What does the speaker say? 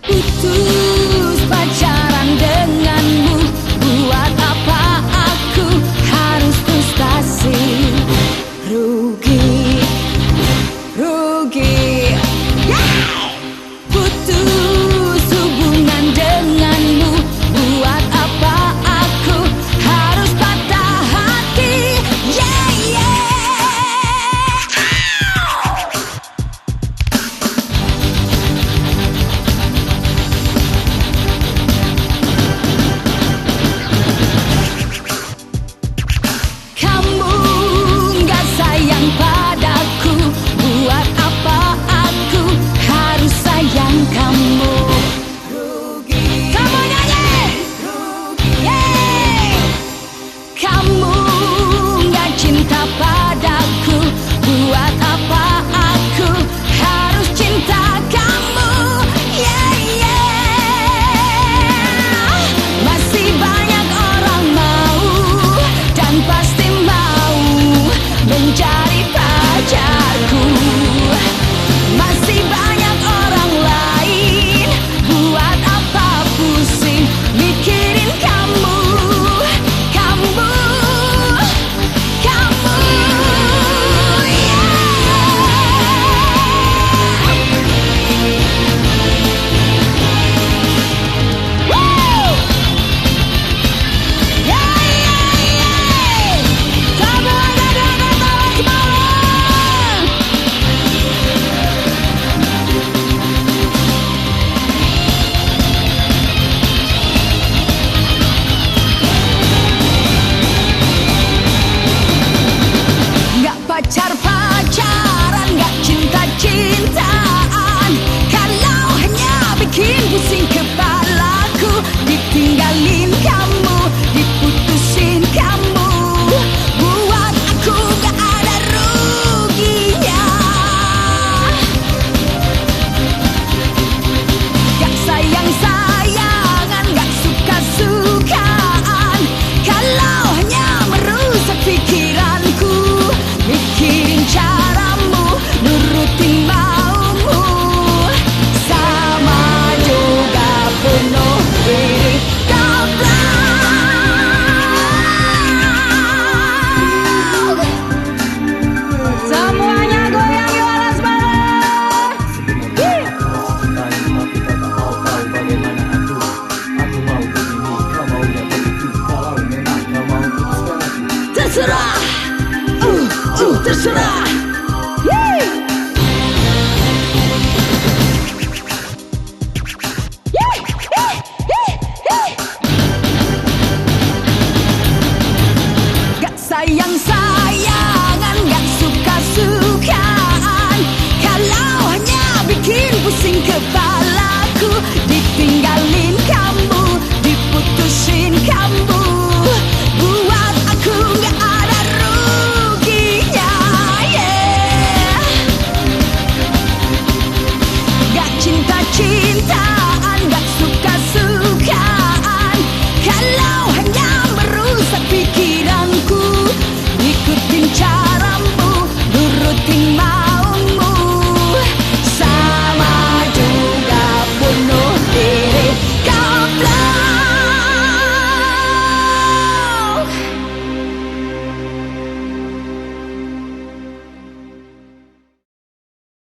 Putus pacaran denganmu, buat apa aku harus frustasi? Rugi, rugi. Putus hubungan denganmu, buat apa aku harus patah hati? Yeah, yeah. Kamu gak sayang padaku, buat apa aku harus sayang kamu? Kamu nyanyi! Yeay! Kamu gak cinta padaku, buat apa aku harus cinta kamu? Yeah, yeah. Masih banyak orang mau dan pasti mau mencari pacarku. Masih banyak orang lain, buat apa pusing mikirin kamu? Kamu, kamu, yeah.